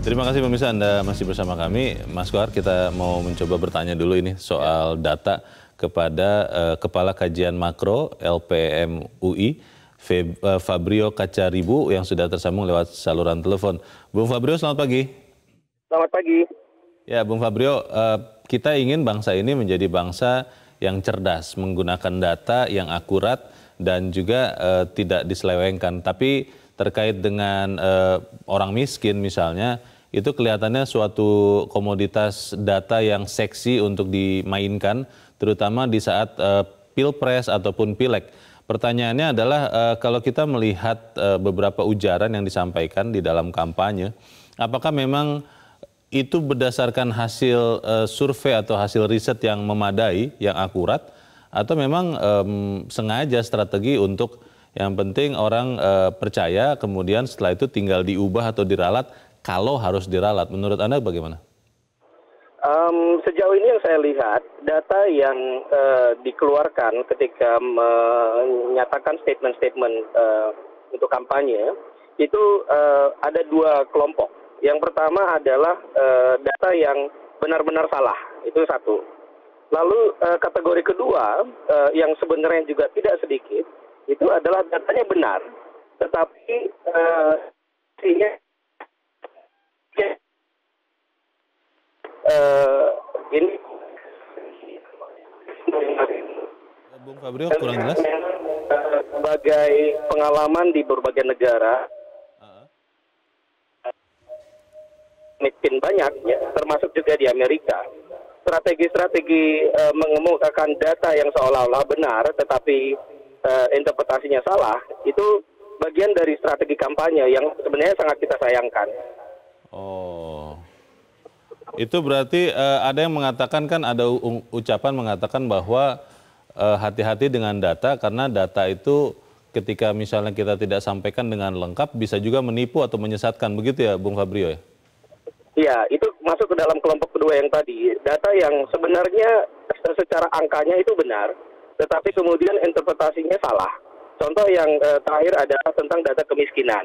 Terima kasih pemirsa, Anda masih bersama kami. Mas Kohar, kita mau mencoba bertanya dulu ini soal data kepada Kepala Kajian Makro LPM UI, Fabrio Kacaribu, yang sudah tersambung lewat saluran telepon. Bung Fabrio, selamat pagi. Selamat pagi. Ya, Bung Fabrio, kita ingin bangsa ini menjadi bangsa yang cerdas, menggunakan data yang akurat dan juga tidak diselewengkan. Tapi terkait dengan orang miskin misalnya, itu kelihatannya suatu komoditas data yang seksi untuk dimainkan, terutama di saat pilpres ataupun pileg. Pertanyaannya adalah kalau kita melihat beberapa ujaran yang disampaikan di dalam kampanye, apakah memang itu berdasarkan hasil survei atau hasil riset yang memadai, yang akurat, atau memang sengaja strategi untuk yang penting orang percaya, kemudian setelah itu tinggal diubah atau diralat kalau harus diralat. Menurut Anda bagaimana? Sejauh ini yang saya lihat, data yang dikeluarkan ketika menyatakan statement-statement untuk kampanye, itu ada dua kelompok. Yang pertama adalah data yang benar-benar salah, itu satu. Lalu kategori kedua, yang sebenarnya juga tidak sedikit, itu adalah datanya benar, tetapi ini Bung Fabrio kurang jelas. Sebagai pengalaman di berbagai negara, miskin banyak, ya, termasuk juga di Amerika. Strategi-strategi mengemukakan data yang seolah-olah benar, tetapi interpretasinya salah, itu bagian dari strategi kampanye yang sebenarnya sangat kita sayangkan. Oh, itu berarti ada yang mengatakan, kan ada ucapan mengatakan bahwa hati-hati dengan data, karena data itu ketika misalnya kita tidak sampaikan dengan lengkap bisa juga menipu atau menyesatkan, begitu ya Bung Fabrio ya? Iya, itu masuk ke dalam kelompok kedua yang tadi. Data yang sebenarnya secara angkanya itu benar, tetapi kemudian interpretasinya salah. Contoh yang terakhir adalah tentang data kemiskinan.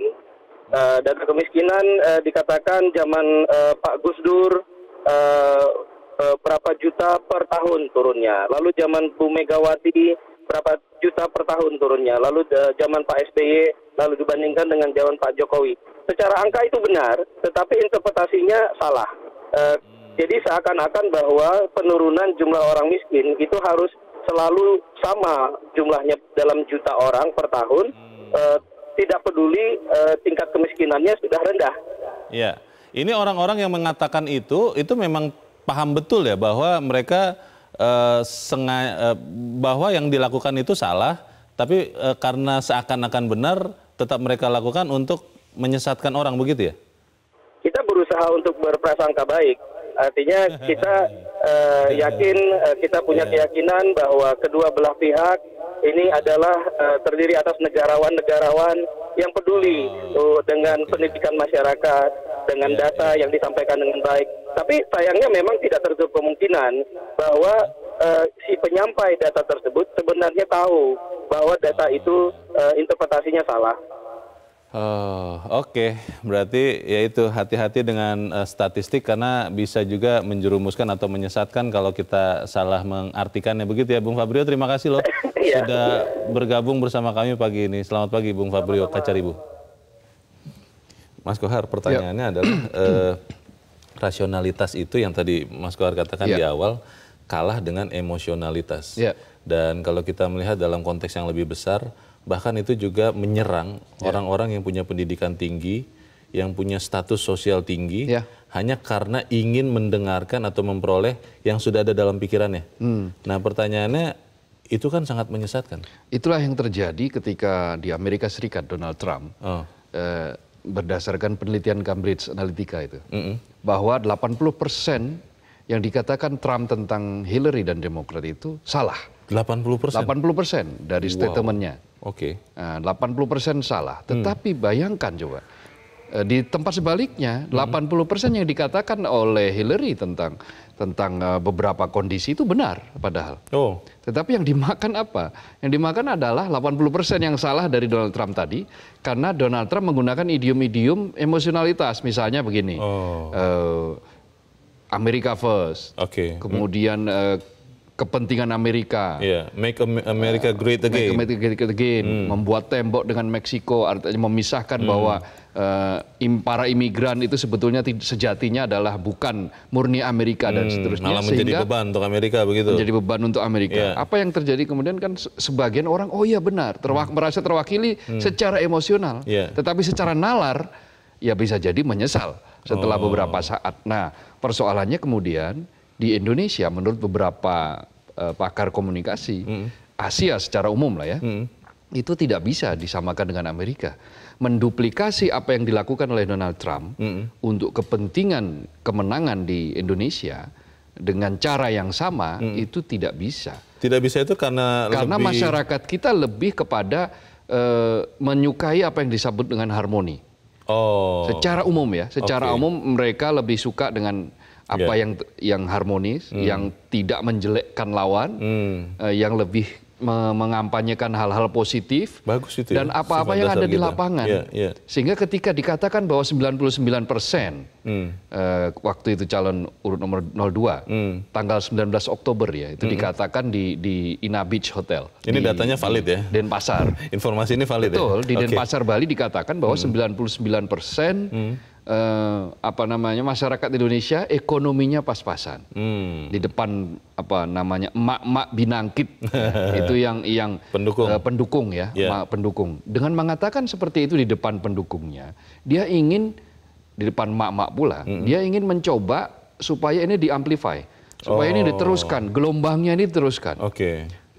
Data kemiskinan dikatakan zaman Pak Gus Dur berapa juta per tahun turunnya. Lalu zaman Bu Megawati berapa juta per tahun turunnya. Lalu zaman Pak SBY, lalu dibandingkan dengan zaman Pak Jokowi. Secara angka itu benar, tetapi interpretasinya salah. Jadi seakan-akan bahwa penurunan jumlah orang miskin itu harus selalu sama jumlahnya dalam juta orang per tahun, tidak peduli tingkat kemiskinannya sudah rendah. Ya, ini orang-orang yang mengatakan itu memang paham betul ya bahwa mereka bahwa yang dilakukan itu salah, tapi karena seakan-akan benar tetap mereka lakukan untuk menyesatkan orang, begitu ya? Kita berusaha untuk berprasangka baik. Artinya kita yakin, kita punya keyakinan bahwa kedua belah pihak ini adalah terdiri atas negarawan-negarawan yang peduli dengan pendidikan masyarakat, dengan data yang disampaikan dengan baik. Tapi sayangnya memang tidak tertutup kemungkinan bahwa si penyampai data tersebut sebenarnya tahu bahwa data itu interpretasinya salah. Oke. Berarti ya itu, hati-hati dengan statistik karena bisa juga menjerumuskan atau menyesatkan kalau kita salah mengartikannya, begitu ya Bung Fabrio. Terima kasih loh sudah bergabung bersama kami pagi ini. Selamat pagi Bung Fabrio Kacaribu. Mas Kohar, pertanyaannya adalah rasionalitas itu yang tadi Mas Kohar katakan di awal kalah dengan emosionalitas. Dan kalau kita melihat dalam konteks yang lebih besar, bahkan itu juga menyerang orang-orang yang punya pendidikan tinggi, yang punya status sosial tinggi, hanya karena ingin mendengarkan atau memperoleh yang sudah ada dalam pikirannya. Nah pertanyaannya, itu kan sangat menyesatkan. Itulah yang terjadi ketika di Amerika Serikat Donald Trump, berdasarkan penelitian Cambridge Analytica itu, bahwa 80% yang dikatakan Trump tentang Hillary dan Demokrat itu salah. 80%? 80% dari statementnya. Oke. 80% salah. Tetapi bayangkan coba, Di tempat sebaliknya, 80% yang dikatakan oleh Hillary tentang beberapa kondisi itu benar padahal. Oh. Tetapi yang dimakan apa? Yang dimakan adalah 80% yang salah dari Donald Trump tadi, karena Donald Trump menggunakan idiom-idiom emosionalitas. Misalnya begini, America first, kemudian kepentingan Amerika, make America great again, membuat tembok dengan Meksiko, artinya memisahkan bahwa para imigran itu sebetulnya sejatinya adalah bukan murni Amerika dan seterusnya. Malah menjadi beban untuk Amerika begitu. Menjadi beban untuk Amerika. Apa yang terjadi kemudian kan sebagian orang, oh iya benar, merasa terwakili secara emosional, tetapi secara nalar ya bisa jadi menyesal setelah beberapa saat. Nah, persoalannya kemudian di Indonesia menurut beberapa pakar komunikasi, Asia secara umum lah ya, itu tidak bisa disamakan dengan Amerika. Menduplikasi apa yang dilakukan oleh Donald Trump untuk kepentingan kemenangan di Indonesia dengan cara yang sama itu tidak bisa. Tidak bisa itu karena masyarakat kita lebih kepada menyukai apa yang disebut dengan harmoni. Secara umum ya, secara umum mereka lebih suka dengan apa yang harmonis, yang tidak menjelekkan lawan, yang lebih mengampanyekan hal-hal positif. Bagus itu dan apa-apa yang ada di lapangan. Sehingga ketika dikatakan bahwa 99% waktu itu calon urut nomor 02, tanggal 19 Oktober ya, itu dikatakan di Ina Beach Hotel. Ini datanya valid ya? Denpasar. Informasi ini valid. Betul, di Denpasar Bali dikatakan bahwa 99% masyarakat Indonesia ekonominya pas-pasan. Di depan emak-emak binangkit itu yang pendukung ya, pendukung. Dengan mengatakan seperti itu di depan pendukungnya, dia ingin di depan emak-emak pula, dia ingin mencoba supaya ini diamplify, supaya ini diteruskan, gelombangnya ini diteruskan.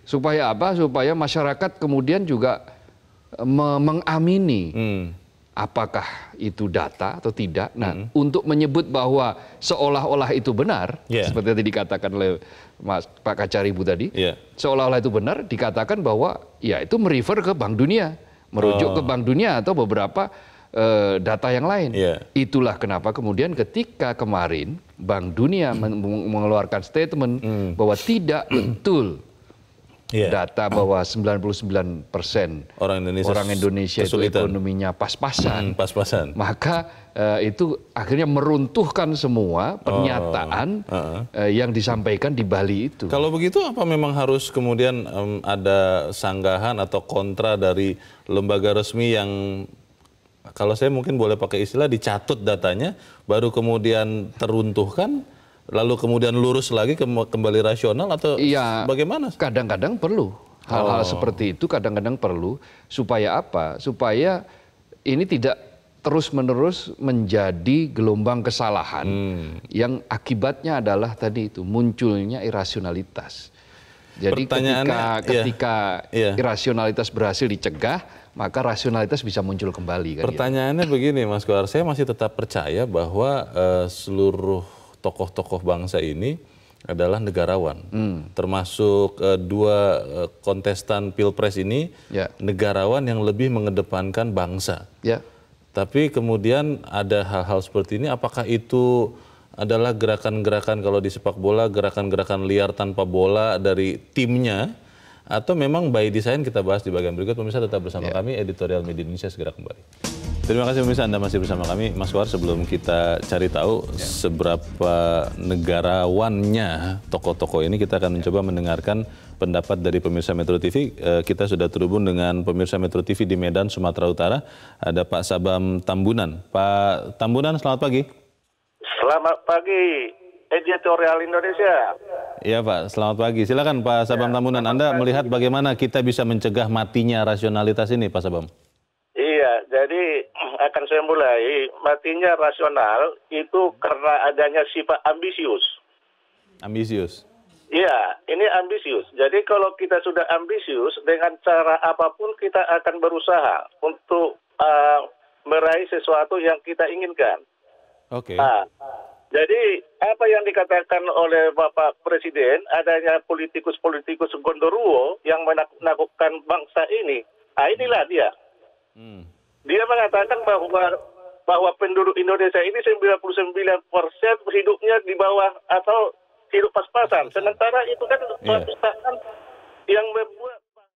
Supaya apa? Supaya masyarakat kemudian juga mengamini apakah itu data atau tidak. Nah, untuk menyebut bahwa seolah-olah itu benar, seperti yang dikatakan oleh Pak Kacaribu tadi, seolah-olah itu benar, dikatakan bahwa ya itu merefer ke Bank Dunia, merujuk ke Bank Dunia atau beberapa data yang lain. Itulah kenapa kemudian ketika kemarin Bank Dunia mengeluarkan statement bahwa tidak betul data bahwa 99% orang Indonesia itu ekonominya pas-pasan. Maka itu akhirnya meruntuhkan semua pernyataan yang disampaikan di Bali itu. Kalau begitu apa memang harus kemudian ada sanggahan atau kontra dari lembaga resmi yang, kalau saya mungkin boleh pakai istilah, dicatut datanya, baru kemudian teruntuhkan, lalu kemudian lurus lagi kembali rasional, atau bagaimana? Kadang-kadang perlu hal-hal seperti itu, kadang-kadang perlu supaya apa? Supaya ini tidak terus-menerus menjadi gelombang kesalahan yang akibatnya adalah tadi itu munculnya irasionalitas. Jadi ketika irasionalitas berhasil dicegah, maka rasionalitas bisa muncul kembali. Pertanyaannya begini, Mas Kohar, saya masih tetap percaya bahwa seluruh tokoh-tokoh bangsa ini adalah negarawan, termasuk dua kontestan pilpres ini negarawan yang lebih mengedepankan bangsa. Tapi kemudian ada hal-hal seperti ini, apakah itu adalah gerakan-gerakan, kalau di sepak bola, gerakan-gerakan liar tanpa bola dari timnya, atau memang by design? Kita bahas di bagian berikut. Pemirsa tetap bersama kami, Editorial Media Indonesia segera kembali. Terima kasih pemirsa, Anda masih bersama kami. Mas Kohar, sebelum kita cari tahu seberapa negarawannya tokoh-tokoh ini, kita akan mencoba mendengarkan pendapat dari pemirsa Metro TV. Kita sudah terhubung dengan pemirsa Metro TV di Medan, Sumatera Utara. Ada Pak Sabam Tambunan. Pak Tambunan, selamat pagi. Selamat pagi, Editorial Indonesia. Iya Pak, selamat pagi. Silakan Pak Sabam Tambunan, Anda melihat bagaimana kita bisa mencegah matinya rasionalitas ini, Pak Sabam? Iya, jadi akan saya mulai. Matinya rasional itu karena adanya sifat ambisius. Ambisius? Iya, ini ambisius. Jadi kalau kita sudah ambisius, dengan cara apapun kita akan berusaha untuk meraih sesuatu yang kita inginkan. Nah, jadi apa yang dikatakan oleh Bapak Presiden, adanya politikus-politikus gondoruo yang menakutkan bangsa ini, inilah dia. Dia mengatakan bahwa bahwa penduduk Indonesia ini 99% hidupnya di bawah atau hidup pas-pasan. Sementara itu kan perusahaan yang membuat